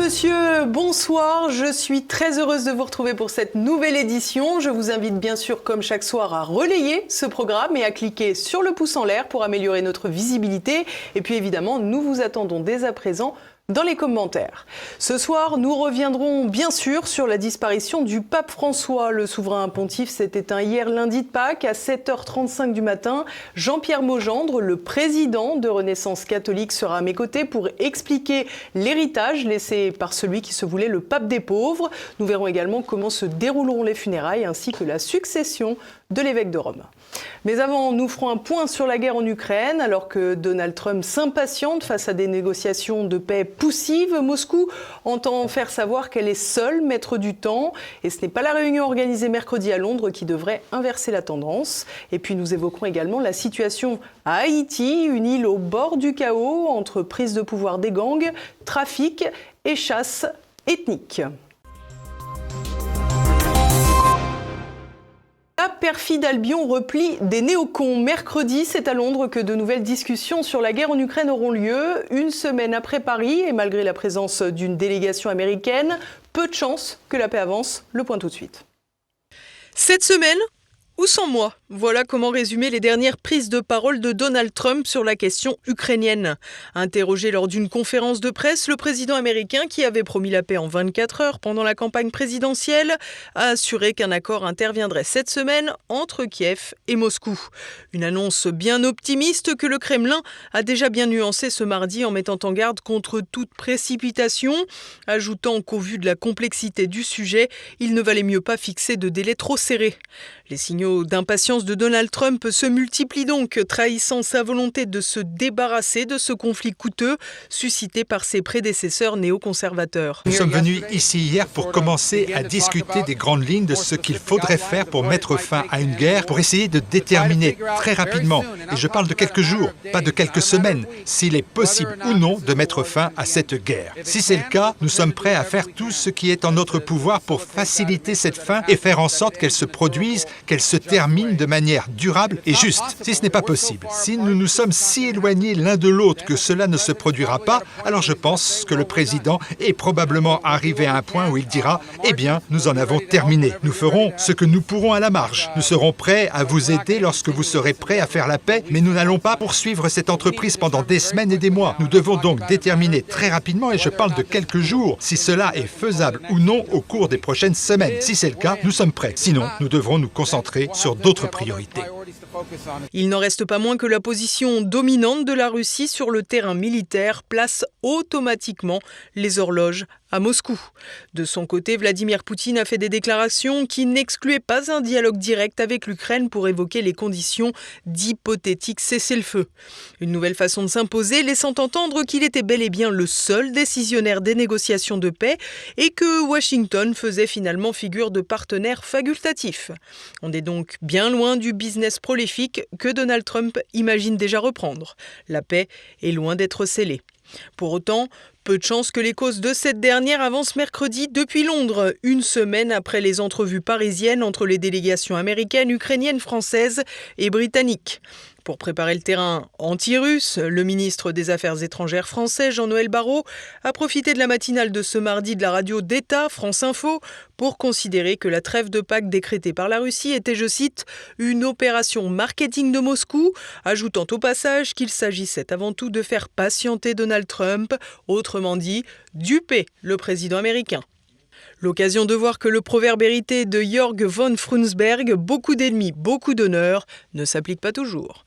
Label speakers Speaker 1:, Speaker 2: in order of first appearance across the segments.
Speaker 1: monsieur, bonsoir. Je suis très heureuse de vous retrouver pour cette nouvelle édition. Je vous invite bien sûr, comme chaque soir, à relayer ce programme et à cliquer sur le pouce en l'air pour améliorer notre visibilité. Et puis évidemment, nous vous attendons dès à présent dans les commentaires. Ce soir, nous reviendrons bien sûr sur la disparition du pape François. Le souverain pontife s'est éteint hier lundi de Pâques à 7h35 du matin. Jean-Pierre Maugendre, le président de Renaissance catholique, sera à mes côtés pour expliquer l'héritage laissé par celui qui se voulait le pape des pauvres. Nous verrons également comment se dérouleront les funérailles ainsi que la succession de l'évêque de Rome. Mais avant, nous ferons un point sur la guerre en Ukraine. Alors que Donald Trump s'impatiente face à des négociations de paix poussives, Moscou entend faire savoir qu'elle est seule maître du temps. Et ce n'est pas la réunion organisée mercredi à Londres qui devrait inverser la tendance. Et puis nous évoquerons également la situation à Haïti, une île au bord du chaos entre prise de pouvoir des gangs, trafic et chasse ethnique. La perfide Albion replie des néocons. Mercredi, c'est à Londres que de nouvelles discussions sur la guerre en Ukraine auront lieu. Une semaine après Paris, et malgré la présence d'une délégation américaine, peu de chances que la paix avance. Le point tout de suite. Cette semaine, ou sans moi, voilà comment résumer les dernières prises de parole de Donald Trump sur la question ukrainienne. Interrogé lors d'une conférence de presse, le président américain, qui avait promis la paix en 24 heures pendant la campagne présidentielle, a assuré qu'un accord interviendrait cette semaine entre Kiev et Moscou. Une annonce bien optimiste que le Kremlin a déjà bien nuancée ce mardi en mettant en garde contre toute précipitation, ajoutant qu'au vu de la complexité du sujet, il ne valait mieux pas fixer de délai trop serré. Les signaux d'impatience de Donald Trump se multiplient donc, trahissant sa volonté de se débarrasser de ce conflit coûteux suscité par ses prédécesseurs néoconservateurs.
Speaker 2: Nous sommes venus ici hier pour commencer à discuter des grandes lignes de ce qu'il faudrait faire pour mettre fin à une guerre, pour essayer de déterminer très rapidement, et je parle de quelques jours, pas de quelques semaines, s'il est possible ou non de mettre fin à cette guerre. Si c'est le cas, nous sommes prêts à faire tout ce qui est en notre pouvoir pour faciliter cette fin et faire en sorte qu'elle se produise, qu'elle se termine de manière durable et juste. Si ce n'est pas possible, si nous nous sommes si éloignés l'un de l'autre que cela ne se produira pas, alors je pense que le président est probablement arrivé à un point où il dira « Eh bien, nous en avons terminé. Nous ferons ce que nous pourrons à la marge. Nous serons prêts à vous aider lorsque vous serez prêts à faire la paix, mais nous n'allons pas poursuivre cette entreprise pendant des semaines et des mois. Nous devons donc déterminer très rapidement, et je parle de quelques jours, si cela est faisable ou non au cours des prochaines semaines. Si c'est le cas, nous sommes prêts. Sinon, nous devrons nous concentrer sur d'autres priorités.
Speaker 1: Il n'en reste pas moins que la position dominante de la Russie sur le terrain militaire place automatiquement les horloges à Moscou. De son côté, Vladimir Poutine a fait des déclarations qui n'excluaient pas un dialogue direct avec l'Ukraine pour évoquer les conditions d'hypothétiques cessez-le-feu. Une nouvelle façon de s'imposer, laissant entendre qu'il était bel et bien le seul décisionnaire des négociations de paix et que Washington faisait finalement figure de partenaire facultatif. On est donc bien loin du business prolifique que Donald Trump imagine déjà reprendre. La paix est loin d'être scellée. Pour autant, peu de chances que les causes de cette dernière avancent mercredi depuis Londres, une semaine après les entrevues parisiennes entre les délégations américaines, ukrainiennes, françaises et britanniques. Pour préparer le terrain anti-russe, le ministre des Affaires étrangères français, Jean-Noël Barrot, a profité de la matinale de ce mardi de la radio d'État, France Info, pour considérer que la trêve de Pâques décrétée par la Russie était, je cite, « une opération marketing de Moscou », ajoutant au passage qu'il s'agissait avant tout de faire patienter Donald Trump, autrement dit, duper le président américain. L'occasion de voir que le proverbe hérité de Jörg von Frundsberg, beaucoup d'ennemis, beaucoup d'honneur, ne s'applique pas toujours.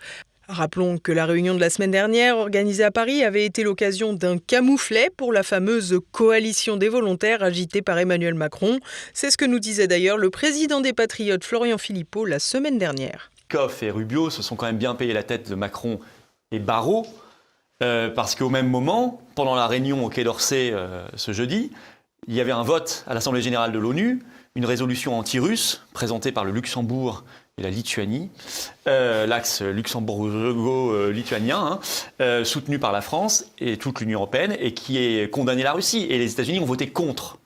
Speaker 1: Rappelons que la réunion de la semaine dernière, organisée à Paris, avait été l'occasion d'un camouflet pour la fameuse coalition des volontaires agitée par Emmanuel Macron. C'est ce que nous disait d'ailleurs le président des Patriotes, Florian Philippot, la semaine dernière.
Speaker 3: Koch et Rubio se sont quand même bien payé la tête de Macron et Barrot, parce qu'au même moment, pendant la réunion au Quai d'Orsay ce jeudi, il y avait un vote à l'Assemblée générale de l'ONU, une résolution anti-russe présentée par le Luxembourg et la Lituanie, l'axe luxembourgo-lituanien, soutenu par la France et toute l'Union européenne, et qui est condamné la Russie. Et les États-Unis ont voté contre.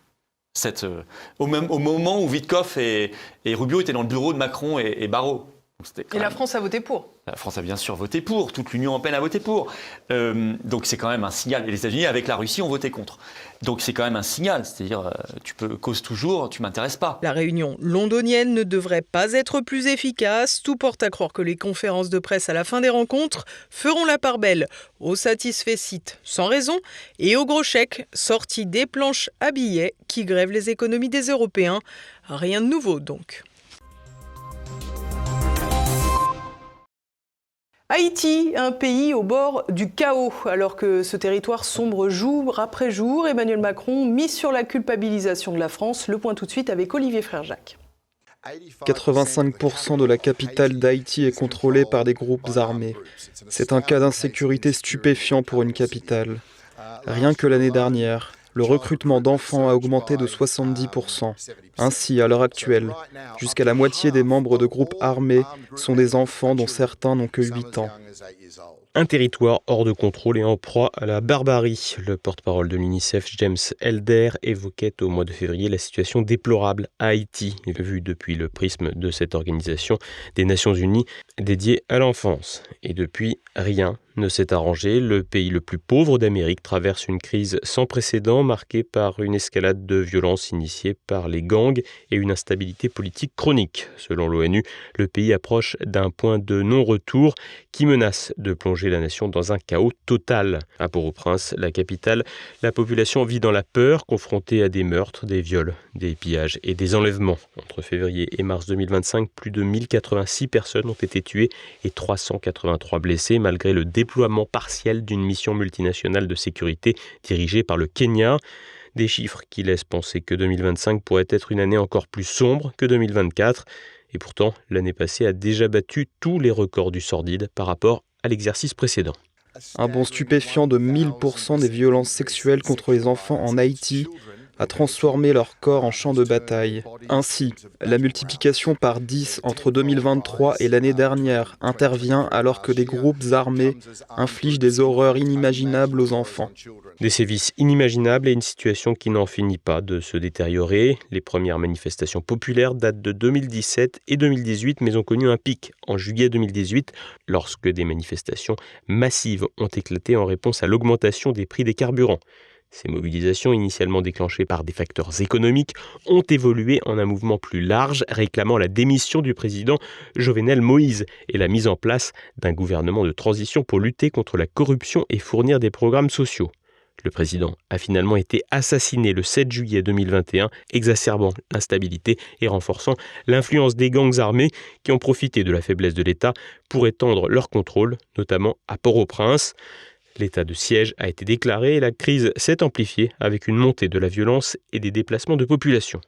Speaker 3: Au moment où Witkoff et Rubio étaient dans le bureau de Macron et Barrot.
Speaker 1: Et la France a voté pour.
Speaker 3: La France a bien sûr voté pour, toute l'Union européenne a voté pour. Donc c'est quand même un signal. Et les États-Unis, avec la Russie, ont voté contre. Donc c'est quand même un signal. C'est-à-dire, cause toujours, tu ne m'intéresses pas.
Speaker 1: La réunion londonienne ne devrait pas être plus efficace. Tout porte à croire que les conférences de presse à la fin des rencontres feront la part belle aux satisfecit sans raison et aux gros chèques sortis des planches à billets qui grèvent les économies des Européens. Rien de nouveau donc. Haïti, un pays au bord du chaos. Alors que ce territoire sombre jour après jour, Emmanuel Macron mise sur la culpabilisation de la France. Le point tout de suite avec Olivier Frère-Jacques.
Speaker 4: 85% de la capitale d'Haïti est contrôlée par des groupes armés. C'est un cas d'insécurité stupéfiant pour une capitale. Rien que l'année dernière, le recrutement d'enfants a augmenté de 70%. Ainsi, à l'heure actuelle, jusqu'à la moitié des membres de groupes armés sont des enfants dont certains n'ont que 8 ans.
Speaker 5: Un territoire hors de contrôle et en proie à la barbarie. Le porte-parole de l'UNICEF, James Elder, évoquait au mois de février la situation déplorable à Haïti, vue depuis le prisme de cette organisation des Nations Unies dédiée à l'enfance. Et depuis, rien ne s'est arrangé. Le pays le plus pauvre d'Amérique traverse une crise sans précédent marquée par une escalade de violence initiée par les gangs et une instabilité politique chronique. Selon l'ONU, le pays approche d'un point de non-retour qui menace de plonger la nation dans un chaos total. À Port-au-Prince, la capitale, la population vit dans la peur, confrontée à des meurtres, des viols, des pillages et des enlèvements. Entre février et mars 2025, plus de 1086 personnes ont été tuées et 383 blessées malgré le déploiement partiel d'une mission multinationale de sécurité dirigée par le Kenya. Des chiffres qui laissent penser que 2025 pourrait être une année encore plus sombre que 2024. Et pourtant, l'année passée a déjà battu tous les records du sordide par rapport à l'exercice précédent.
Speaker 4: Un bond stupéfiant de 1000% des violences sexuelles contre les enfants en Haïti a transformé leur corps en champ de bataille. Ainsi, la multiplication par 10 entre 2023 et l'année dernière intervient alors que des groupes armés infligent des horreurs inimaginables aux enfants.
Speaker 5: Des sévices inimaginables et une situation qui n'en finit pas de se détériorer. Les premières manifestations populaires datent de 2017 et 2018, mais ont connu un pic en juillet 2018, lorsque des manifestations massives ont éclaté en réponse à l'augmentation des prix des carburants. Ces mobilisations, initialement déclenchées par des facteurs économiques, ont évolué en un mouvement plus large réclamant la démission du président Jovenel Moïse et la mise en place d'un gouvernement de transition pour lutter contre la corruption et fournir des programmes sociaux. Le président a finalement été assassiné le 7 juillet 2021, exacerbant l'instabilité et renforçant l'influence des gangs armés qui ont profité de la faiblesse de l'État pour étendre leur contrôle, notamment à Port-au-Prince. L'état de siège a été déclaré et la crise s'est amplifiée avec une montée de la violence et des déplacements de population.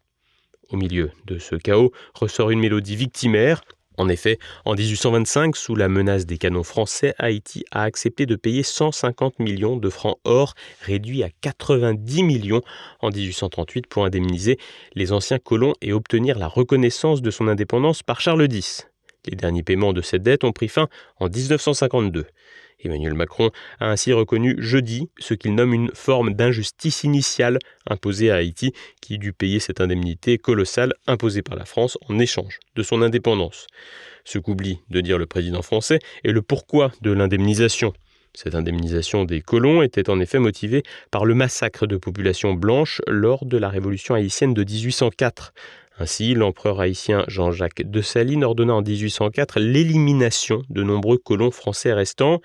Speaker 5: Au milieu de ce chaos ressort une mélodie victimaire. En effet, en 1825, sous la menace des canons français, Haïti a accepté de payer 150 millions de francs or, réduits à 90 millions en 1838 pour indemniser les anciens colons et obtenir la reconnaissance de son indépendance par Charles X. Les derniers paiements de cette dette ont pris fin en 1952. Emmanuel Macron a ainsi reconnu jeudi ce qu'il nomme une forme d'injustice initiale imposée à Haïti, qui dut payer cette indemnité colossale imposée par la France en échange de son indépendance. Ce qu'oublie de dire le président français est le pourquoi de l'indemnisation. Cette indemnisation des colons était en effet motivée par le massacre de populations blanches lors de la révolution haïtienne de 1804. Ainsi, l'empereur haïtien Jean-Jacques Dessalines ordonna en 1804 l'élimination de nombreux colons français restants.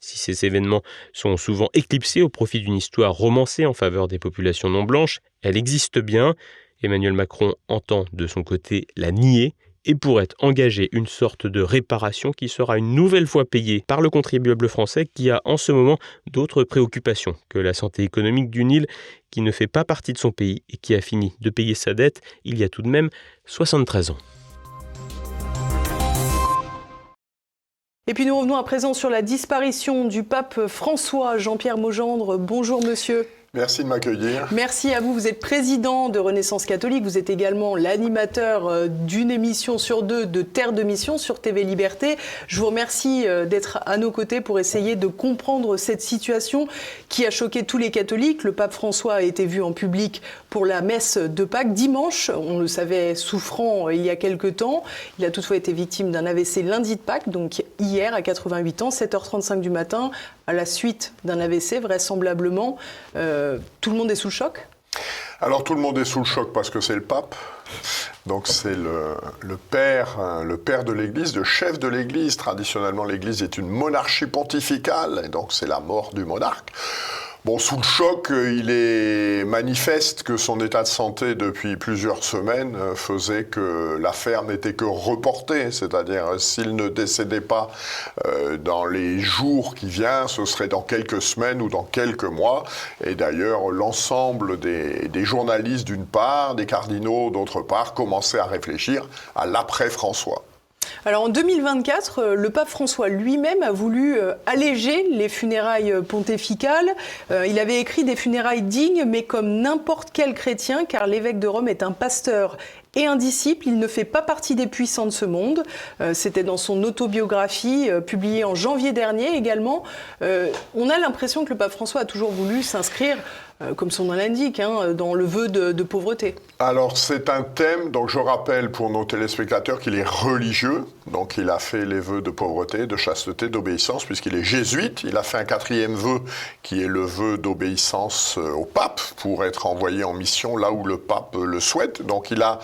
Speaker 5: Si ces événements sont souvent éclipsés au profit d'une histoire romancée en faveur des populations non blanches, elle existe bien. Emmanuel Macron entend de son côté la nier et pourrait engager une sorte de réparation qui sera une nouvelle fois payée par le contribuable français qui a en ce moment d'autres préoccupations que la santé économique d'une île qui ne fait pas partie de son pays et qui a fini de payer sa dette il y a tout de même 73 ans.
Speaker 1: Et puis nous revenons à présent sur la disparition du pape François. Jean-Pierre Maugendre, bonjour monsieur.
Speaker 6: Merci de m'accueillir.
Speaker 1: Merci à vous. Vous êtes président de Renaissance catholique. Vous êtes également l'animateur d'une émission sur 2 de Terre de Mission sur TV Liberté. Je vous remercie d'être à nos côtés pour essayer de comprendre cette situation qui a choqué tous les catholiques. Le pape François a été vu en public pour la messe de Pâques dimanche. On le savait souffrant il y a quelque temps. Il a toutefois été victime d'un AVC lundi de Pâques, donc hier à 88 ans, 7h35 du matin, à la suite d'un AVC vraisemblablement. Tout le monde est sous le choc ?
Speaker 6: Alors tout le monde est sous le choc parce que c'est le pape. Donc c'est le père de l'Église, le chef de l'Église. Traditionnellement, l'Église est une monarchie pontificale, et donc c'est la mort du monarque. Bon, sous le choc, il est manifeste que son état de santé depuis plusieurs semaines faisait que l'affaire n'était que reportée. C'est-à-dire, s'il ne décédait pas dans les jours qui viennent, ce serait dans quelques semaines ou dans quelques mois. Et d'ailleurs, l'ensemble des journalistes d'une part, des cardinaux d'autre part, commençaient à réfléchir à l'après-François.
Speaker 1: Alors en 2024, le pape François lui-même a voulu alléger les funérailles pontificales. Il avait écrit des funérailles dignes, mais comme n'importe quel chrétien, car l'évêque de Rome est un pasteur et un disciple, il ne fait pas partie des puissants de ce monde. C'était dans son autobiographie, publiée en janvier dernier également. On a l'impression que le pape François a toujours voulu s'inscrire, comme son nom l'indique, dans le vœu de pauvreté. Alors c'est un thème, donc je rappelle pour nos téléspectateurs qu'il est religieux, donc il a fait les vœux de pauvreté, de chasteté, d'obéissance, puisqu'il est jésuite. Il a fait un 4e vœu, qui est le vœu d'obéissance au pape, pour être envoyé en mission là où le pape le souhaite. Donc il a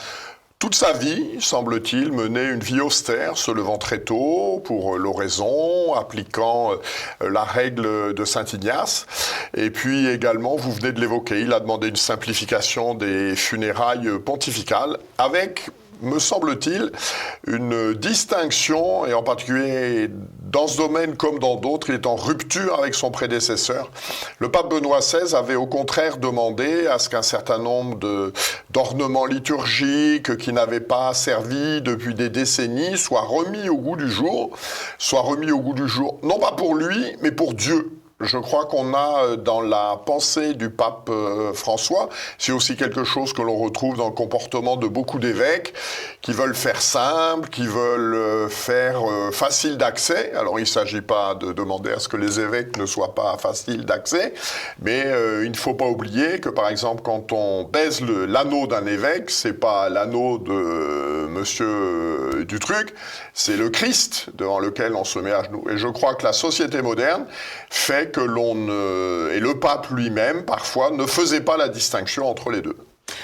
Speaker 1: toute sa vie, semble-t-il, mené une vie austère, se levant très tôt pour l'oraison, appliquant la règle de Saint Ignace. Et puis également, vous venez de l'évoquer, il a demandé une simplification des funérailles pontificales avec, me semble-t-il, une distinction, et en particulier dans ce domaine comme dans d'autres, il est en rupture avec son prédécesseur. Le pape Benoît XVI avait au contraire demandé à ce qu'un certain nombre d'ornements liturgiques qui n'avaient pas servi depuis des décennies soient remis au goût du jour, non pas pour lui, mais pour Dieu. Je crois qu'on a dans la pensée du pape François, c'est aussi quelque chose que l'on retrouve dans le comportement de beaucoup d'évêques qui veulent faire simple, qui veulent faire facile d'accès. Alors il ne s'agit pas de demander à ce que les évêques ne soient pas faciles d'accès, mais il ne faut pas oublier que par exemple quand on baise l'anneau d'un évêque, c'est pas l'anneau de monsieur du truc, c'est le Christ devant lequel on se met à genoux. Et je crois que la société moderne fait que et le pape lui-même, parfois, ne faisait pas la distinction entre les deux.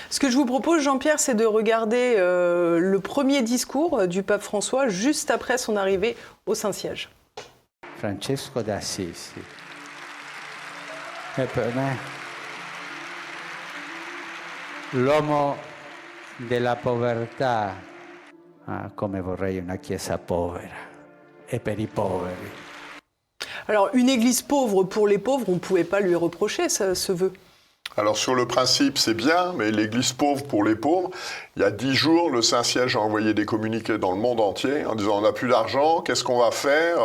Speaker 1: Ce que je vous propose, Jean-Pierre, c'est de regarder le premier discours du pape François juste après son arrivée au Saint-Siège.
Speaker 7: Francesco d'Assisi è per me l'uomo della povertà, come vorrei una chiesa povera e per i poveri.
Speaker 1: Alors, une église pauvre pour les pauvres, on ne pouvait pas lui reprocher ce vœu. Alors sur le principe, c'est bien, mais l'église pauvre pour les pauvres, il y a 10 jours, le Saint-Siège a envoyé des communiqués dans le monde entier en disant on n'a plus d'argent, qu'est-ce qu'on va faire ?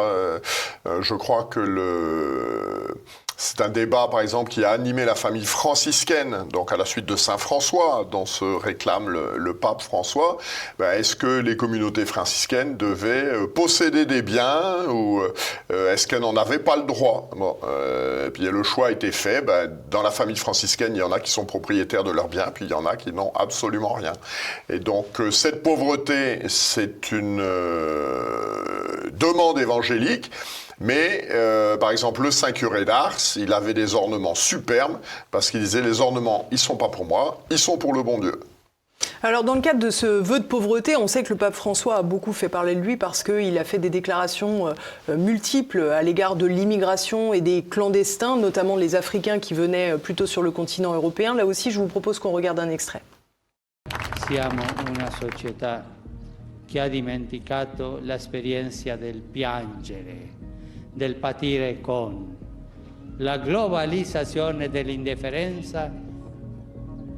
Speaker 1: Je crois que c'est un débat, par exemple, qui a animé la famille franciscaine, donc à la suite de Saint François, dont se réclame le pape François. Est-ce que les communautés franciscaines devaient posséder des biens ou est-ce qu'elles n'en avaient pas le droit ? Et puis le choix a été fait. Dans la famille franciscaine, il y en a qui sont propriétaires de leurs biens, puis il y en a qui n'ont absolument rien. Et donc cette pauvreté, c'est une demande évangélique. Mais, par exemple, le Saint curé d'Ars, il avait des ornements superbes, parce qu'il disait, les ornements, ils ne sont pas pour moi, ils sont pour le bon Dieu. Alors, dans le cadre de ce vœu de pauvreté, on sait que le pape François a beaucoup fait parler de lui parce qu'il a fait des déclarations multiples à l'égard de l'immigration et des clandestins, notamment les Africains qui venaient plutôt sur le continent européen. Là aussi, je vous propose qu'on regarde un extrait.
Speaker 7: Siamo una società che ha dimenticato l'esperienza del piangere, del patire con. La globalizzazione dell'indifferenza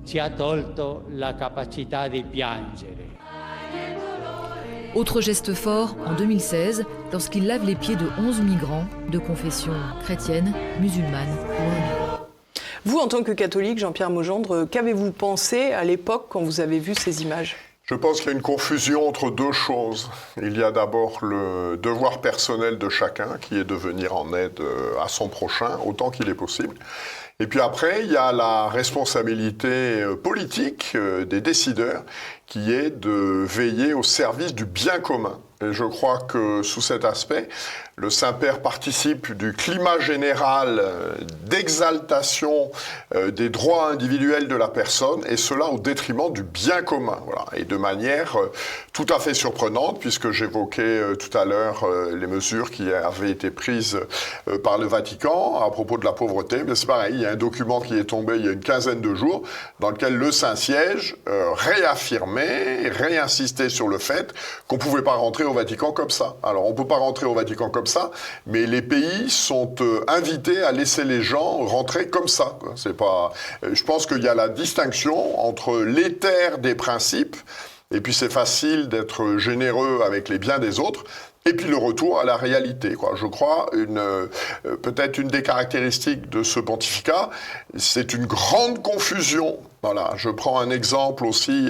Speaker 7: ci ha tolto la capacità di piangere.
Speaker 8: Autre geste fort en 2016, lorsqu'il lave les pieds de 11 migrants de confession chrétienne, musulmane ou hindoue.
Speaker 1: Vous, en tant que catholique, Jean-Pierre Maugendre, qu'avez-vous pensé à l'époque quand vous avez vu ces images ?
Speaker 6: Je pense qu'il y a une confusion entre deux choses. Il y a d'abord le devoir personnel de chacun, qui est de venir en aide à son prochain, autant qu'il est possible. Et puis après, il y a la responsabilité politique des décideurs, qui est de veiller au service du bien commun. Et je crois que sous cet aspect, le Saint-Père participe du climat général d'exaltation des droits individuels de la personne, et cela au détriment du bien commun. Voilà. Et de manière tout à fait surprenante, puisque j'évoquais tout à l'heure les mesures qui avaient été prises par le Vatican à propos de la pauvreté. Mais c'est pareil, il y a un document qui est tombé il y a une quinzaine de jours, dans lequel le Saint-Siège réaffirmait, réinsistait sur le fait qu'on ne pouvait pas rentrer au Vatican comme ça. Alors, on ne peut pas rentrer au Vatican comme ça, mais les pays sont invités à laisser les gens rentrer comme ça. C'est pas... Je pense qu'il y a la distinction entre l'éther des principes, et puis c'est facile d'être généreux avec les biens des autres, et puis le retour à la réalité, quoi. Je crois, peut-être une des caractéristiques de ce pontificat, c'est une grande confusion. Voilà, je prends un exemple aussi,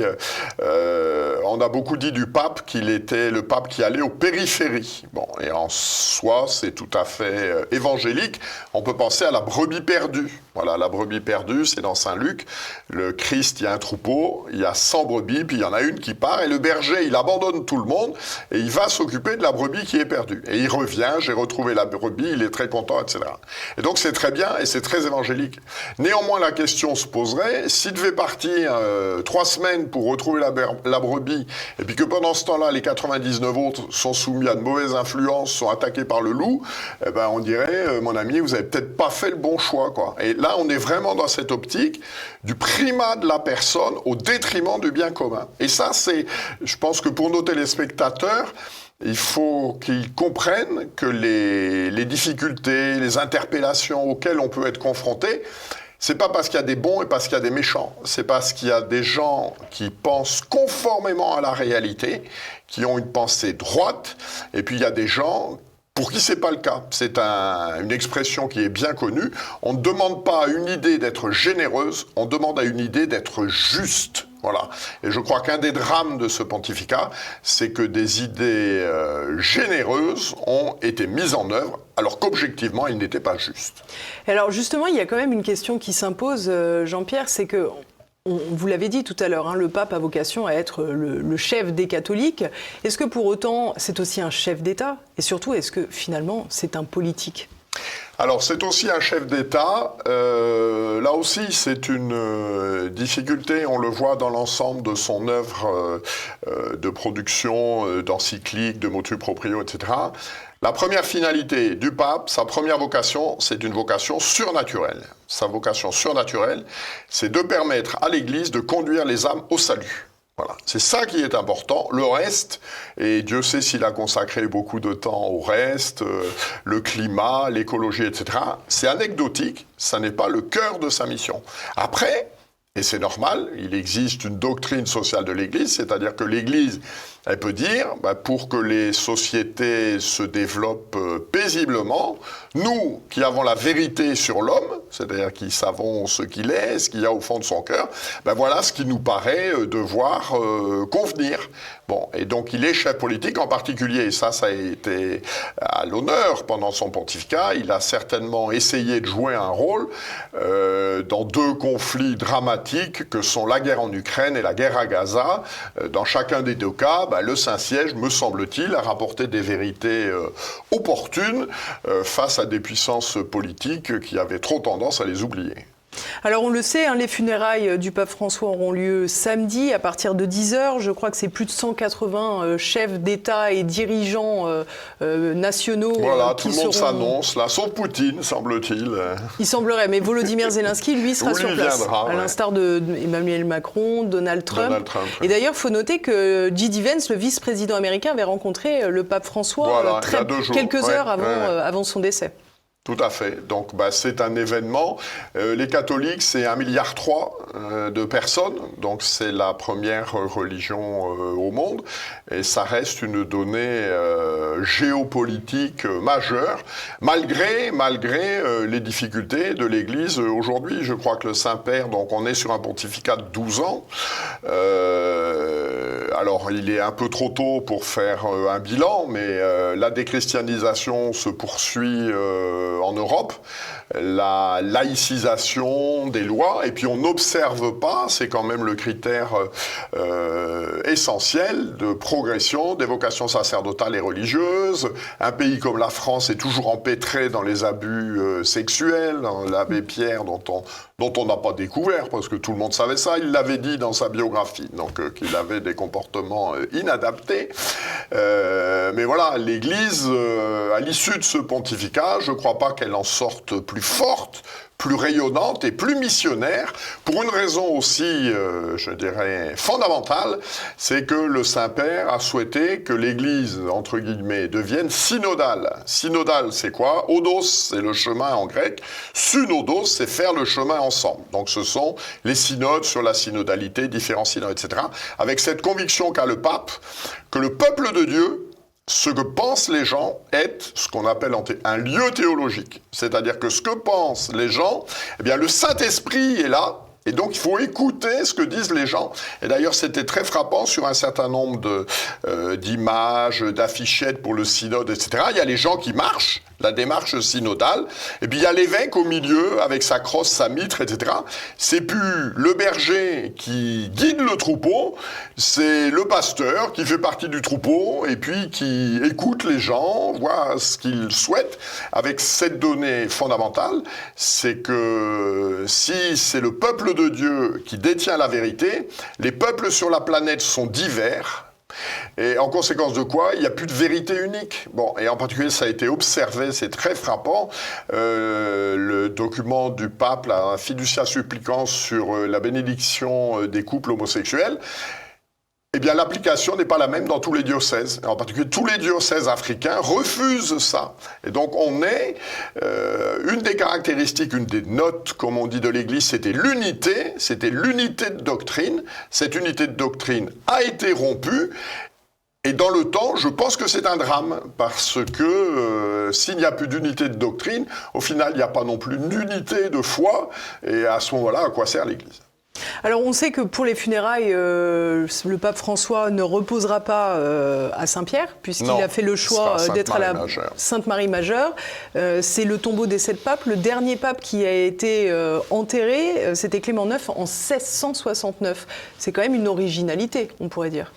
Speaker 6: on a beaucoup dit du pape qu'il était le pape qui allait aux périphéries. Bon, et en soi, c'est tout à fait évangélique. On peut penser à la brebis perdue. Voilà, la brebis perdue, c'est dans Saint Luc. Le Christ, il y a un troupeau, il y a 100 brebis, puis il y en a une qui part, et le berger, il abandonne tout le monde, et il va s'occuper de la brebis qui est perdue. Et il revient, j'ai retrouvé la brebis, il est très content, etc. Et donc c'est très bien, et c'est très évangélique. Néanmoins, la question se poserait, si devait partir 3 semaines pour retrouver la brebis, et puis que pendant ce temps-là, les 99 autres sont soumis à de mauvaises influences, sont attaqués par le loup, eh ben on dirait, mon ami, vous avez peut-être pas fait le bon choix, quoi. Et là, on est vraiment dans cette optique du primat de la personne au détriment du bien commun. Et ça, je pense que pour nos téléspectateurs, il faut qu'ils comprennent que les difficultés, les interpellations auxquelles on peut être confronté, c'est pas parce qu'il y a des bons et parce qu'il y a des méchants. C'est parce qu'il y a des gens qui pensent conformément à la réalité, qui ont une pensée droite, et puis il y a des gens pour qui c'est pas le cas. C'est une expression qui est bien connue. On ne demande pas à une idée d'être généreuse, on demande à une idée d'être juste. Voilà. Et je crois qu'un des drames de ce pontificat, c'est que des idées généreuses ont été mises en œuvre, alors qu'objectivement, elles n'étaient pas justes.
Speaker 1: Alors justement, il y a quand même une question qui s'impose, Jean-Pierre, c'est que, vous l'avez dit tout à l'heure, le pape a vocation à être le chef des catholiques. Est-ce que pour autant, c'est aussi un chef d'État ? Et surtout, est-ce que finalement, c'est un politique ?
Speaker 6: Alors, c'est aussi un chef d'État. Là aussi, c'est une difficulté. On le voit dans l'ensemble de son œuvre de production, d'encycliques, de motu proprio, etc. La première finalité du pape, sa première vocation, c'est une vocation surnaturelle. Sa vocation surnaturelle, c'est de permettre à l'Église de conduire les âmes au salut. Voilà, c'est ça qui est important. Le reste, et Dieu sait s'il a consacré beaucoup de temps au reste, le climat, l'écologie, etc., c'est anecdotique, ça n'est pas le cœur de sa mission. Après, et c'est normal, il existe une doctrine sociale de l'Église, c'est-à-dire que l'Église, elle peut dire, pour que les sociétés se développent paisiblement, nous qui avons la vérité sur l'homme, c'est-à-dire qui savons ce qu'il est, ce qu'il y a au fond de son cœur, voilà ce qui nous paraît devoir convenir. Bon, et donc il est chef politique en particulier, et ça a été à l'honneur pendant son pontificat. Il a certainement essayé de jouer un rôle dans 2 conflits dramatiques que sont la guerre en Ukraine et la guerre à Gaza. Dans chacun des 2 cas, le Saint-Siège, me semble-t-il, a rapporté des vérités opportunes face à des puissances politiques qui avaient trop tendance à les oublier.
Speaker 1: Alors on le sait, les funérailles du pape François auront lieu samedi à partir de 10h. Je crois que c'est plus de 180 chefs d'État et dirigeants nationaux
Speaker 6: tout le monde s'annonce, là, sauf Poutine, semble-t-il.
Speaker 1: Il semblerait, mais Volodymyr Zelensky, lui, sera sur place, à l'instar d'Emmanuel Macron, Donald Trump. Et d'ailleurs, il faut noter que J.D. Vance, le vice-président américain, avait rencontré le pape François quelques heures avant son décès.
Speaker 6: Tout à fait. Donc, c'est un événement. Les catholiques, c'est 1,3 milliard de personnes. Donc, c'est la première religion au monde. Et ça reste une donnée géopolitique majeure, malgré les difficultés de l'Église aujourd'hui. Je crois que le Saint-Père, donc on est sur un pontificat de 12 ans. Alors, il est un peu trop tôt pour faire un bilan, mais la déchristianisation se poursuit en Europe, la laïcisation des lois, et puis on n'observe pas, c'est quand même le critère essentiel de progression des vocations sacerdotales et religieuses. Un pays comme la France est toujours empêtré dans les abus sexuels. L'abbé Pierre, dont on n'a pas découvert, parce que tout le monde savait ça, il l'avait dit dans sa biographie, donc qu'il avait des comportements inadaptés. Mais voilà, l'Église, à l'issue de ce pontificat, je ne crois pas qu'elle en sorte plus forte, plus rayonnante et plus missionnaire, pour une raison aussi, je dirais, fondamentale, c'est que le Saint-Père a souhaité que l'Église, entre guillemets, devienne synodale. Synodale, c'est quoi? Odos, c'est le chemin en grec. Synodos, c'est faire le chemin ensemble. Donc ce sont les synodes sur la synodalité, différents synodes, etc. Avec cette conviction qu'a le pape, que le peuple de Dieu, ce que pensent les gens est ce qu'on appelle un lieu théologique. C'est-à-dire que ce que pensent les gens, eh bien le Saint-Esprit est là, et donc il faut écouter ce que disent les gens. Et d'ailleurs, c'était très frappant sur un certain nombre d'images, d'affichettes pour le synode, etc. Il y a les gens qui marchent, la démarche synodale, et puis il y a l'évêque au milieu, avec sa crosse, sa mitre, etc. C'est plus le berger qui guide le troupeau, c'est le pasteur qui fait partie du troupeau, et puis qui écoute les gens, voit ce qu'ils souhaitent, avec cette donnée fondamentale, c'est que si c'est le peuple de Dieu qui détient la vérité, les peuples sur la planète sont divers, et en conséquence de quoi, il n'y a plus de vérité unique. Bon, et en particulier, ça a été observé, c'est très frappant, le document du pape, la Fiducia Supplicans sur la bénédiction des couples homosexuels. Eh bien, l'application n'est pas la même dans tous les diocèses. En particulier, tous les diocèses africains refusent ça. Et donc, on est... une des caractéristiques, une des notes, comme on dit, de l'Église, c'était l'unité de doctrine. Cette unité de doctrine a été rompue. Et dans le temps, je pense que c'est un drame, parce que s'il n'y a plus d'unité de doctrine, au final, il n'y a pas non plus d'unité de foi. Et à ce moment-là, à quoi sert l'Église ?
Speaker 1: Alors on sait que pour les funérailles, le pape François ne reposera pas à Saint-Pierre, puisqu'il a fait le choix d'être à la Sainte Marie Majeure. C'est le tombeau des 7 papes. Le dernier pape qui a été enterré, c'était Clément IX en 1669. C'est quand même une originalité, on pourrait dire.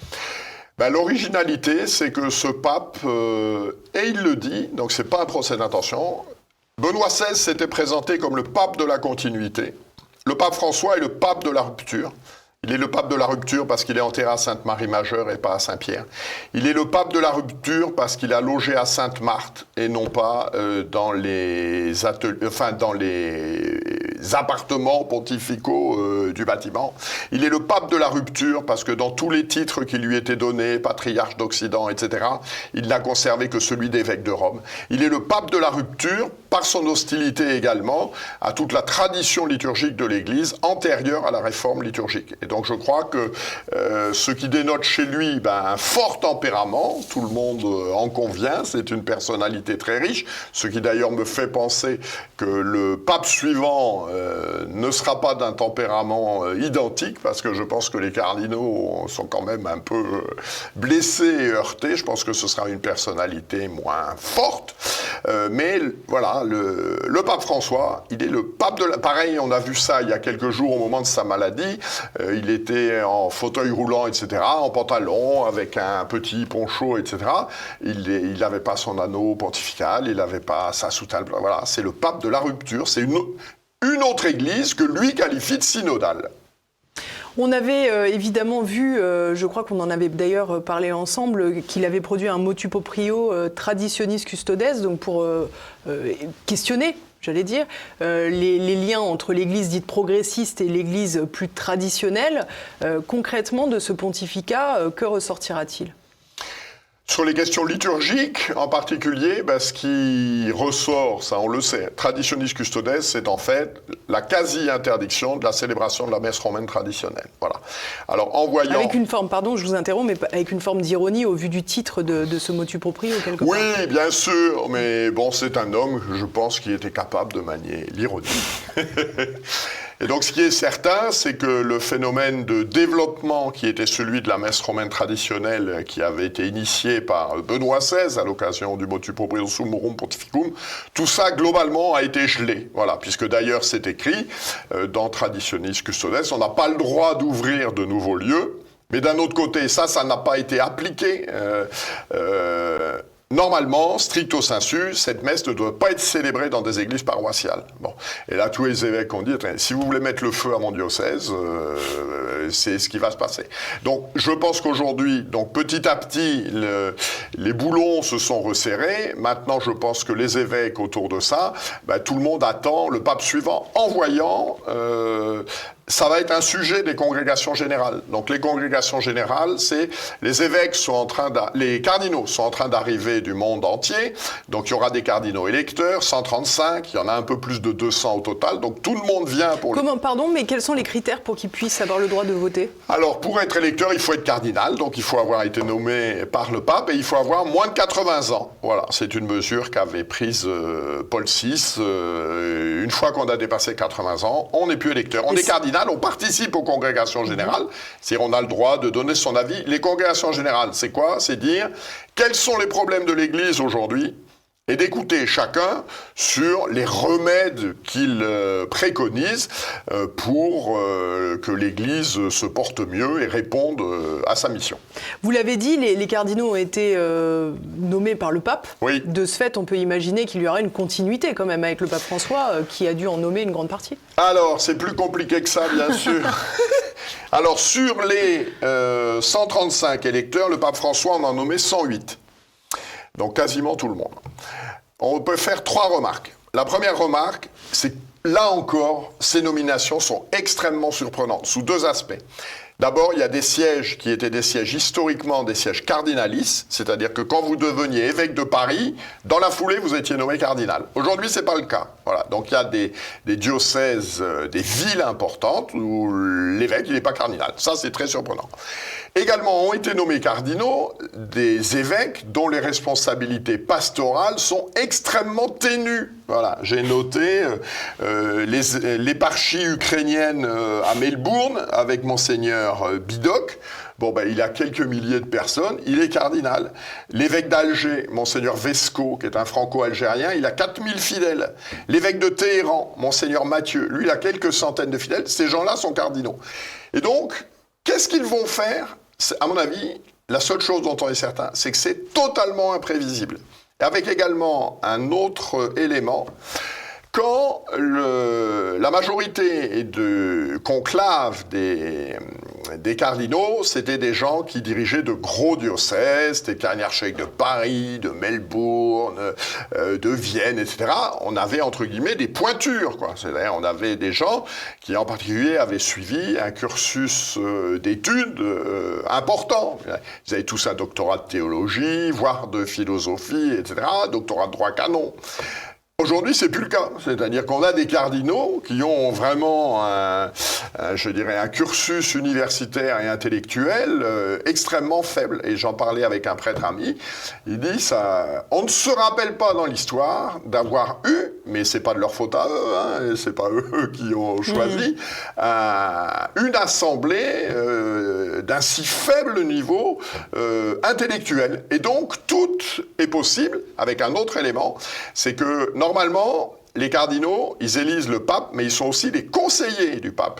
Speaker 6: L'originalité, c'est que ce pape, et il le dit, donc c'est pas un procès d'intention, Benoît XVI s'était présenté comme le pape de la continuité. Le pape François est le pape de la rupture. Il est le pape de la rupture parce qu'il est enterré à Sainte-Marie-Majeure et pas à Saint-Pierre. Il est le pape de la rupture parce qu'il a logé à Sainte-Marthe et non pas dans les appartements pontificaux du bâtiment. Il est le pape de la rupture parce que dans tous les titres qui lui étaient donnés, patriarche d'Occident, etc., il n'a conservé que celui d'évêque de Rome. Il est le pape de la rupture par son hostilité également à toute la tradition liturgique de l'Église antérieure à la réforme liturgique. Et donc je crois que ce qui dénote chez lui un fort tempérament, tout le monde en convient, c'est une personnalité très riche, ce qui d'ailleurs me fait penser que le pape suivant ne sera pas d'un tempérament identique, parce que je pense que les cardinaux sont quand même un peu blessés et heurtés. Je pense que ce sera une personnalité moins forte, mais voilà, le pape François, il est le pape de la... Pareil, on a vu ça il y a quelques jours au moment de sa maladie. Il était en fauteuil roulant, etc., en pantalon, avec un petit poncho, etc. Il n'avait pas son anneau pontifical, il n'avait pas sa soutane. Voilà, c'est le pape de la rupture. C'est une autre église que lui qualifie de synodale.
Speaker 1: On avait évidemment vu, je crois qu'on en avait d'ailleurs parlé ensemble, qu'il avait produit un motu proprio Traditionis Custodes, donc pour questionner, j'allais dire, les liens entre l'église dite progressiste et l'église plus traditionnelle. Concrètement, de ce pontificat, que ressortira-t-il ?
Speaker 6: Sur les questions liturgiques, en particulier, ce qui ressort, ça on le sait, Traditionis Custodes, c'est en fait la quasi-interdiction de la célébration de la messe romaine traditionnelle. Voilà. Alors, en voyant...
Speaker 1: Avec une forme, pardon, je vous interromps, mais avec une forme d'ironie au vu du titre de ce motu proprio, quelque part.
Speaker 6: Oui, bien sûr, mais bon, c'est un homme, je pense, qui était capable de manier l'ironie. Et donc, ce qui est certain, c'est que le phénomène de développement qui était celui de la messe romaine traditionnelle, qui avait été initié par Benoît XVI à l'occasion du motu proprio Summorum Pontificum, tout ça, globalement, a été gelé. Voilà, puisque d'ailleurs, c'est écrit dans Traditionis Custodes, on n'a pas le droit d'ouvrir de nouveaux lieux, mais d'un autre côté, ça n'a pas été appliqué. Normalement, stricto sensu, cette messe ne doit pas être célébrée dans des églises paroissiales. Bon. Et là, tous les évêques ont dit, si vous voulez mettre le feu à mon diocèse, c'est ce qui va se passer. Donc, je pense qu'aujourd'hui, petit à petit, les boulons se sont resserrés. Maintenant, je pense que les évêques autour de ça, tout le monde attend le pape suivant, en voyant... ça va être un sujet des congrégations générales. Donc les congrégations générales, c'est les évêques les cardinaux sont en train d'arriver du monde entier. Donc il y aura des cardinaux électeurs, 135, il y en a un peu plus de 200 au total. Donc tout le monde vient pour...
Speaker 1: Pardon, mais quels sont les critères pour qu'ils puissent avoir le droit de voter? Alors
Speaker 6: pour être électeur, il faut être cardinal, donc il faut avoir été nommé par le pape et il faut avoir moins de 80 ans. Voilà, c'est une mesure qu'avait prise Paul VI. Une fois qu'on a dépassé 80 ans, on n'est plus électeur. On est cardinal. On participe aux congrégations générales, c'est-à-dire on a le droit de donner son avis. Les congrégations générales, c'est quoi? C'est dire quels sont les problèmes de l'Église aujourd'hui et d'écouter chacun sur les remèdes qu'il préconise pour que l'Église se porte mieux et réponde à sa mission.
Speaker 1: Vous l'avez dit, les cardinaux ont été nommés par le pape.
Speaker 6: Oui.
Speaker 1: De ce fait, on peut imaginer qu'il y aura une continuité quand même avec le pape François qui a dû en nommer une grande partie.
Speaker 6: Alors, c'est plus compliqué que ça, bien sûr. Alors, sur les 135 électeurs, le pape François en a nommé 108. Donc quasiment tout le monde. On peut faire 3 remarques. La première remarque, c'est que là encore, ces nominations sont extrêmement surprenantes, sous 2 aspects. D'abord, il y a des sièges qui étaient des sièges historiquement des sièges cardinalices, c'est-à-dire que quand vous deveniez évêque de Paris, dans la foulée, vous étiez nommé cardinal. Aujourd'hui, c'est pas le cas. Voilà. Donc, il y a des diocèses, des villes importantes où l'évêque, il n'est pas cardinal. Ça, c'est très surprenant. Également, ont été nommés cardinaux des évêques dont les responsabilités pastorales sont extrêmement ténues. Voilà, j'ai noté l'éparchie ukrainienne à Melbourne avec Monseigneur Bidoc. Bon, il a quelques milliers de personnes, il est cardinal. L'évêque d'Alger, Monseigneur Vesco, qui est un franco-algérien, il a 4000 fidèles. L'évêque de Téhéran, Monseigneur Mathieu, lui, il a quelques centaines de fidèles. Ces gens-là sont cardinaux. Et donc, qu'est-ce qu'ils vont faire? À mon avis, la seule chose dont on est certain, c'est que c'est totalement imprévisible. Et avec également un autre élément, quand la majorité de conclave des cardinaux, c'était des gens qui dirigeaient de gros diocèses, c'était archevêques de Paris, de Melbourne, de Vienne, etc. On avait, entre guillemets, des pointures, quoi. C'est-à-dire, on avait des gens qui, en particulier, avaient suivi un cursus d'études important. Ils avaient tous un doctorat de théologie, voire de philosophie, etc., doctorat de droit canon. Aujourd'hui, c'est plus le cas. C'est-à-dire qu'on a des cardinaux qui ont vraiment un cursus universitaire et intellectuel extrêmement faible. Et j'en parlais avec un prêtre ami. Il dit ça, on ne se rappelle pas dans l'histoire d'avoir eu, mais c'est pas de leur faute à eux, hein, c'est pas eux qui ont choisi, une assemblée d'un si faible niveau intellectuel. Et donc, tout est possible avec un autre élément, c'est que normalement, les cardinaux, ils élisent le pape, mais ils sont aussi les conseillers du pape.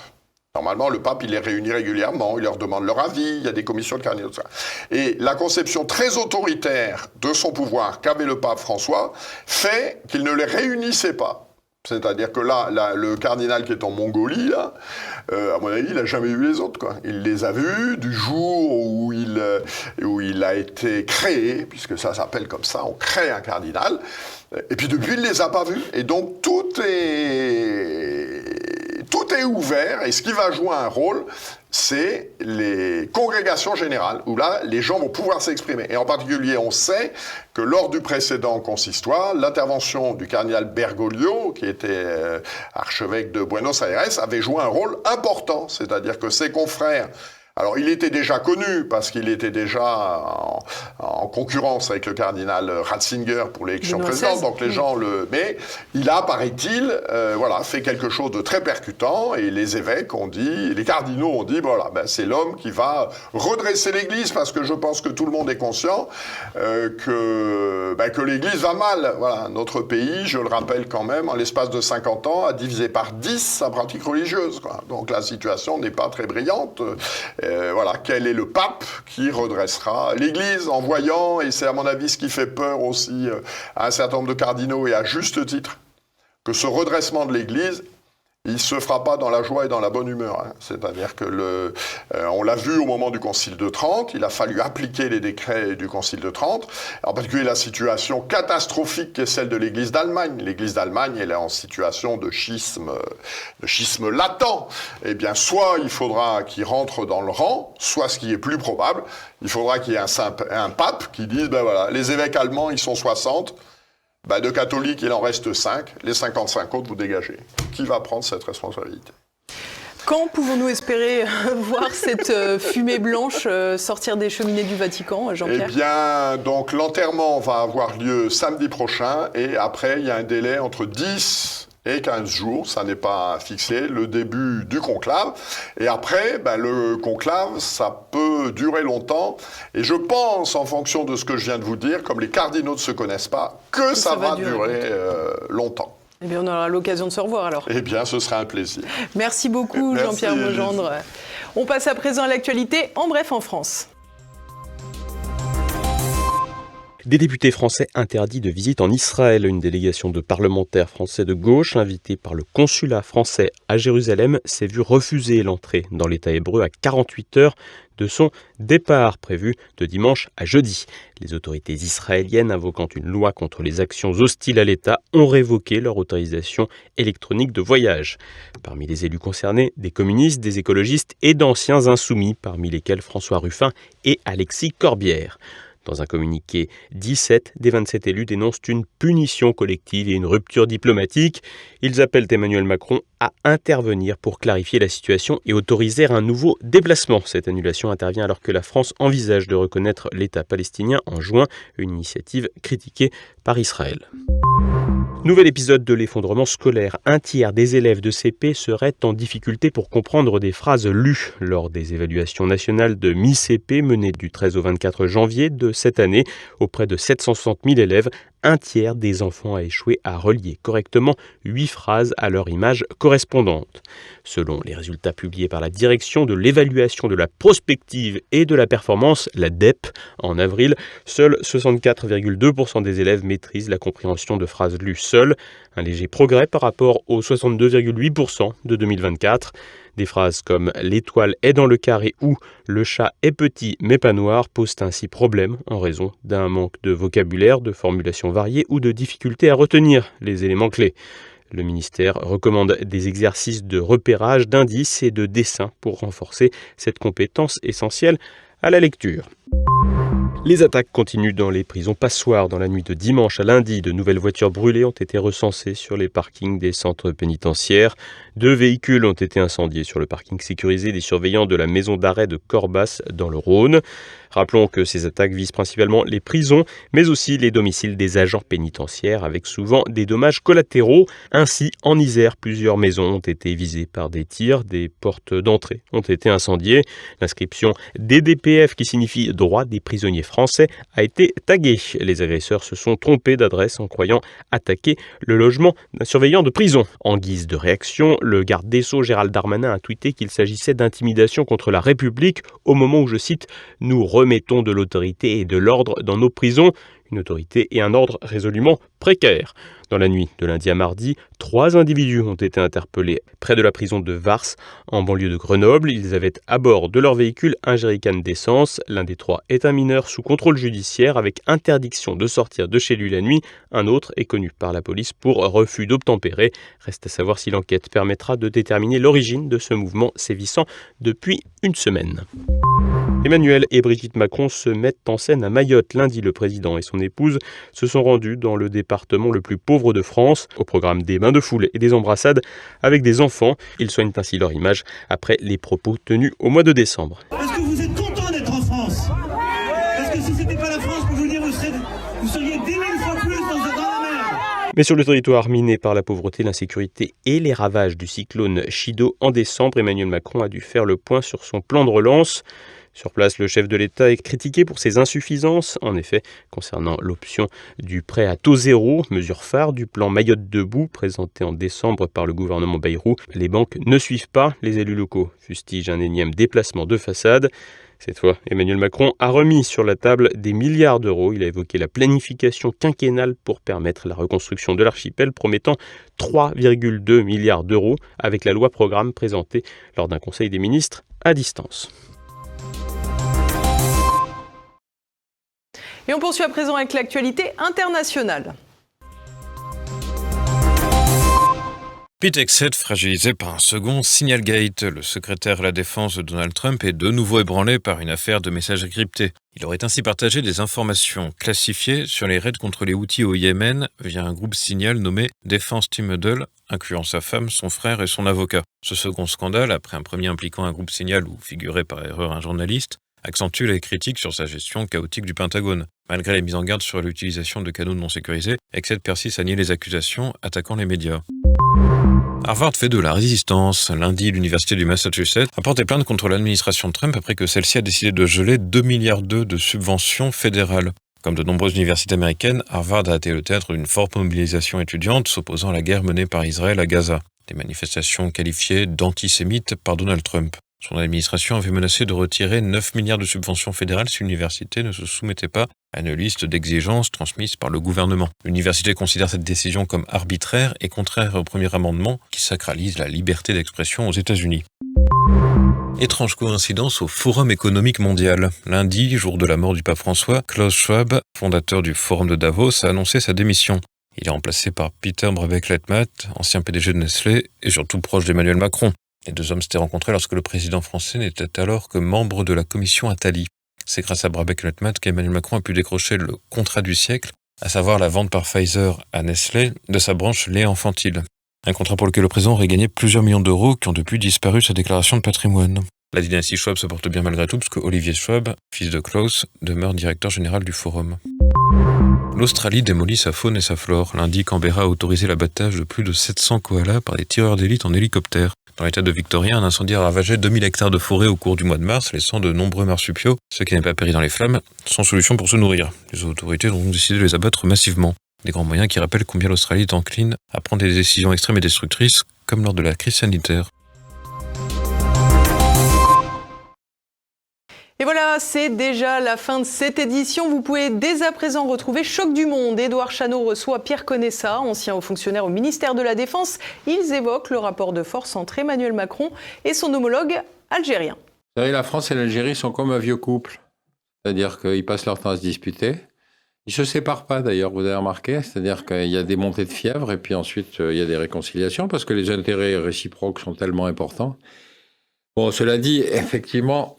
Speaker 6: Normalement, le pape, il les réunit régulièrement, il leur demande leur avis, il y a des commissions de cardinaux, tout ça. Et la conception très autoritaire de son pouvoir qu'avait le pape François fait qu'il ne les réunissait pas. C'est-à-dire que là, le cardinal qui est en Mongolie, là, à mon avis, il n'a jamais vu les autres, quoi. Il les a vus du jour où il a été créé, puisque ça s'appelle comme ça, on crée un cardinal, et puis depuis, il ne les a pas vus. Et donc, tout est tout est ouvert et ce qui va jouer un rôle, c'est les congrégations générales, où là, les gens vont pouvoir s'exprimer. Et en particulier, on sait que lors du précédent consistoire, l'intervention du cardinal Bergoglio, qui était archevêque de Buenos Aires, avait joué un rôle important. C'est-à-dire que ses confrères... Alors, il était déjà connu parce qu'il était déjà en concurrence avec le cardinal Ratzinger pour l'élection présidentielle. Donc, les gens le... Mais il a, paraît-il, fait quelque chose de très percutant. Et les évêques ont dit, les cardinaux ont dit, c'est l'homme qui va redresser l'Église parce que je pense que tout le monde est conscient que l'Église va mal. Voilà, notre pays, je le rappelle quand même, en l'espace de 50 ans, a divisé par 10 sa pratique religieuse. Quoi. Donc, la situation n'est pas très brillante. Quel est le pape qui redressera l'Église en voyant, et c'est à mon avis ce qui fait peur aussi à un certain nombre de cardinaux, et à juste titre, que ce redressement de l'Église, il ne se fera pas dans la joie et dans la bonne humeur. Hein. C'est-à-dire que on l'a vu au moment du Concile de Trente, il a fallu appliquer les décrets du Concile de Trente, en particulier la situation catastrophique qui est celle de l'Église d'Allemagne. L'Église d'Allemagne, elle est en situation de schisme latent. Eh bien, soit il faudra qu'il rentre dans le rang, soit ce qui est plus probable, il faudra qu'il y ait un pape qui dise, les évêques allemands, ils sont 60, de catholiques, il en reste 5. Les 55 autres, vous dégagez. Qui va prendre cette responsabilité ?
Speaker 1: Quand pouvons-nous espérer voir cette fumée blanche sortir des cheminées du Vatican, Jean-Pierre ?
Speaker 6: Eh bien, donc l'enterrement va avoir lieu samedi prochain et après, il y a un délai entre 10 et 15 jours, ça n'est pas fixé, le début du conclave. Et après, le conclave, ça peut durer longtemps. Et je pense, en fonction de ce que je viens de vous dire, comme les cardinaux ne se connaissent pas, que ça va durer longtemps.
Speaker 1: Eh bien, on aura l'occasion de se revoir alors.
Speaker 6: Eh bien, ce sera un plaisir.
Speaker 1: Merci beaucoup, Jean-Pierre Mogendre. On passe à présent à l'actualité, en bref, en France.
Speaker 5: Des députés français interdits de visite en Israël. Une délégation de parlementaires français de gauche, invitée par le consulat français à Jérusalem, s'est vue refuser l'entrée dans l'État hébreu à 48 heures de son départ, prévu de dimanche à jeudi. Les autorités israéliennes, invoquant une loi contre les actions hostiles à l'État, ont révoqué leur autorisation électronique de voyage. Parmi les élus concernés, des communistes, des écologistes et d'anciens insoumis, parmi lesquels François Ruffin et Alexis Corbière. Dans un communiqué, 17 des 27 élus dénoncent une punition collective et une rupture diplomatique. Ils appellent Emmanuel Macron à intervenir pour clarifier la situation et autoriser un nouveau déplacement. Cette annulation intervient alors que la France envisage de reconnaître l'État palestinien en juin, une initiative critiquée par Israël. Nouvel épisode de l'effondrement scolaire. Un tiers des élèves de CP seraient en difficulté pour comprendre des phrases lues lors des évaluations nationales de mi-CP menées du 13 au 24 janvier de cette année. Auprès de 760 000 élèves, un tiers des enfants a échoué à relier correctement 8 phrases à leur image correspondante. Selon les résultats publiés par la Direction de l'évaluation de la prospective et de la performance, la DEP, en avril, seuls 64,2% des élèves maîtrisent la compréhension de phrases lues seules, un léger progrès par rapport aux 62,8% de 2024. Des phrases comme « l'étoile est dans le carré » ou « le chat est petit mais pas noir » posent ainsi problème en raison d'un manque de vocabulaire, de formulations variées ou de difficultés à retenir les éléments clés. Le ministère recommande des exercices de repérage, d'indices et de dessin pour renforcer cette compétence essentielle à la lecture. Les attaques continuent dans les prisons passoires. Dans la nuit de dimanche à lundi, de nouvelles voitures brûlées ont été recensées sur les parkings des centres pénitentiaires. 2 véhicules ont été incendiés sur le parking sécurisé des surveillants de la maison d'arrêt de Corbas dans le Rhône. Rappelons que ces attaques visent principalement les prisons, mais aussi les domiciles des agents pénitentiaires, avec souvent des dommages collatéraux. Ainsi, en Isère, plusieurs maisons ont été visées par des tirs, des portes d'entrée ont été incendiées. L'inscription DDPF, qui signifie droit des prisonniers français, a été taguée. Les agresseurs se sont trompés d'adresse en croyant attaquer le logement d'un surveillant de prison. En guise de réaction, le garde des Sceaux Gérald Darmanin a tweeté qu'il s'agissait d'intimidation contre la République au moment où, je cite, « nous remettons de l'autorité et de l'ordre dans nos prisons ». une autorité et un ordre résolument précaires. Dans la nuit de lundi à mardi, 3 individus ont été interpellés près de la prison de Vars, en banlieue de Grenoble. Ils avaient à bord de leur véhicule un jerrycan d'essence. L'un des 3 est un mineur sous contrôle judiciaire avec interdiction de sortir de chez lui la nuit. Un autre est connu par la police pour refus d'obtempérer. Reste à savoir si l'enquête permettra de déterminer l'origine de ce mouvement sévissant depuis une semaine. Emmanuel et Brigitte Macron se mettent en scène à Mayotte. Lundi, le président et son épouse se sont rendus dans le département le plus pauvre de France. Au programme des bains de foule et des embrassades avec des enfants. Ils soignent ainsi leur image après les propos tenus au mois de décembre.
Speaker 9: Est-ce que vous êtes content d'être en France? Parce que si c'était pas la France, pour vous dire, vous seriez 10 000 fois plus dans la merde.
Speaker 5: Mais sur le territoire miné par la pauvreté, l'insécurité et les ravages du cyclone Chido en décembre, Emmanuel Macron a dû faire le point sur son plan de relance. Sur place, le chef de l'État est critiqué pour ses insuffisances. En effet, concernant l'option du prêt à taux zéro, mesure phare du plan Mayotte debout, présenté en décembre par le gouvernement Bayrou, les banques ne suivent pas. Les élus locaux fustigent un énième déplacement de façade. Cette fois, Emmanuel Macron a remis sur la table des milliards d'euros. Il a évoqué la planification quinquennale pour permettre la reconstruction de l'archipel, promettant 3,2 milliards d'euros avec la loi programme présentée lors d'un conseil des ministres à distance.
Speaker 1: Et on poursuit à présent avec l'actualité internationale.
Speaker 10: Pete Hegseth, fragilisé par un second Signalgate, le secrétaire à la défense de Donald Trump est de nouveau ébranlé par une affaire de messages cryptés. Il aurait ainsi partagé des informations classifiées sur les raids contre les Houthis au Yémen via un groupe Signal nommé Defense Team Huddle, incluant sa femme, son frère et son avocat. Ce second scandale, après un premier impliquant un groupe Signal où figurait par erreur un journaliste, accentue les critiques sur sa gestion chaotique du Pentagone. Malgré les mises en garde sur l'utilisation de canaux non sécurisés, Hegseth persiste à nier les accusations, attaquant les médias. Harvard fait de la résistance. Lundi, l'université du Massachusetts a porté plainte contre l'administration de Trump après que celle-ci a décidé de geler 2,2 milliards de subventions fédérales. Comme de nombreuses universités américaines, Harvard a été le théâtre d'une forte mobilisation étudiante s'opposant à la guerre menée par Israël à Gaza. Des manifestations qualifiées d'antisémites par Donald Trump. Son administration avait menacé de retirer 9 milliards de subventions fédérales si l'université ne se soumettait pas à une liste d'exigences transmises par le gouvernement. L'université considère cette décision comme arbitraire et contraire au premier amendement qui sacralise la liberté d'expression aux États-Unis. Étrange coïncidence au Forum économique mondial. Lundi, jour de la mort du pape François, Klaus Schwab, fondateur du Forum de Davos, a annoncé sa démission. Il est remplacé par Peter Brabeck-Letmathe, ancien PDG de Nestlé et surtout proche d'Emmanuel Macron. Les deux hommes s'étaient rencontrés lorsque le président français n'était alors que membre de la commission Attali. C'est grâce à Brabeck-Letmathe qu'Emmanuel Macron a pu décrocher le contrat du siècle, à savoir la vente par Pfizer à Nestlé de sa branche lait infantile. Un contrat pour lequel le président aurait gagné plusieurs millions d'euros qui ont depuis disparu de sa déclaration de patrimoine. La dynastie Schwab se porte bien malgré tout parce que Olivier Schwab, fils de Klaus, demeure directeur général du Forum. L'Australie démolit sa faune et sa flore. Lundi, Canberra a autorisé l'abattage de plus de 700 koalas par des tireurs d'élite en hélicoptère. Dans l'état de Victoria, un incendie a ravagé 2000 hectares de forêt au cours du mois de mars, laissant de nombreux marsupiaux, ceux qui n'avaient pas péri dans les flammes, sans solution pour se nourrir. Les autorités ont donc décidé de les abattre massivement. Des grands moyens qui rappellent combien l'Australie est encline à prendre des décisions extrêmes et destructrices, comme lors de la crise sanitaire.
Speaker 1: Et voilà, c'est déjà la fin de cette édition. Vous pouvez dès à présent retrouver Choc du Monde. Édouard Chano reçoit Pierre Conessa, ancien haut fonctionnaire au ministère de la Défense. Ils évoquent le rapport de force entre Emmanuel Macron et son homologue algérien.
Speaker 11: Vous savez, la France et l'Algérie sont comme un vieux couple. C'est-à-dire qu'ils passent leur temps à se disputer. Ils ne se séparent pas d'ailleurs, vous avez remarqué. C'est-à-dire qu'il y a des montées de fièvre et puis ensuite il y a des réconciliations parce que les intérêts réciproques sont tellement importants. Bon, cela dit, effectivement...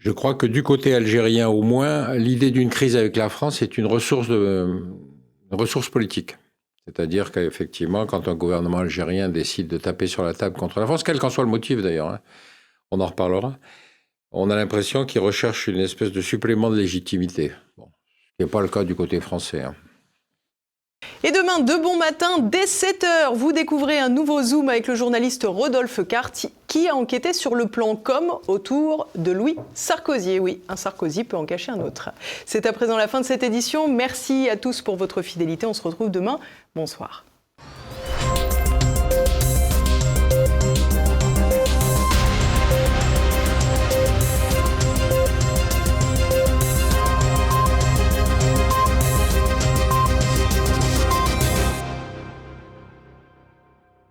Speaker 11: Je crois que du côté algérien au moins, l'idée d'une crise avec la France est une ressource politique. C'est-à-dire qu'effectivement, quand un gouvernement algérien décide de taper sur la table contre la France, quel qu'en soit le motif d'ailleurs, on en reparlera, on a l'impression qu'il recherche une espèce de supplément de légitimité. Bon, ce qui n'est pas le cas du côté français.
Speaker 1: Et demain, de bon matin, dès 7h, vous découvrez un nouveau Zoom avec le journaliste Rodolphe Cart qui a enquêté sur le plan com autour de Louis Sarkozy. Et oui, un Sarkozy peut en cacher un autre. C'est à présent la fin de cette édition. Merci à tous pour votre fidélité. On se retrouve demain. Bonsoir.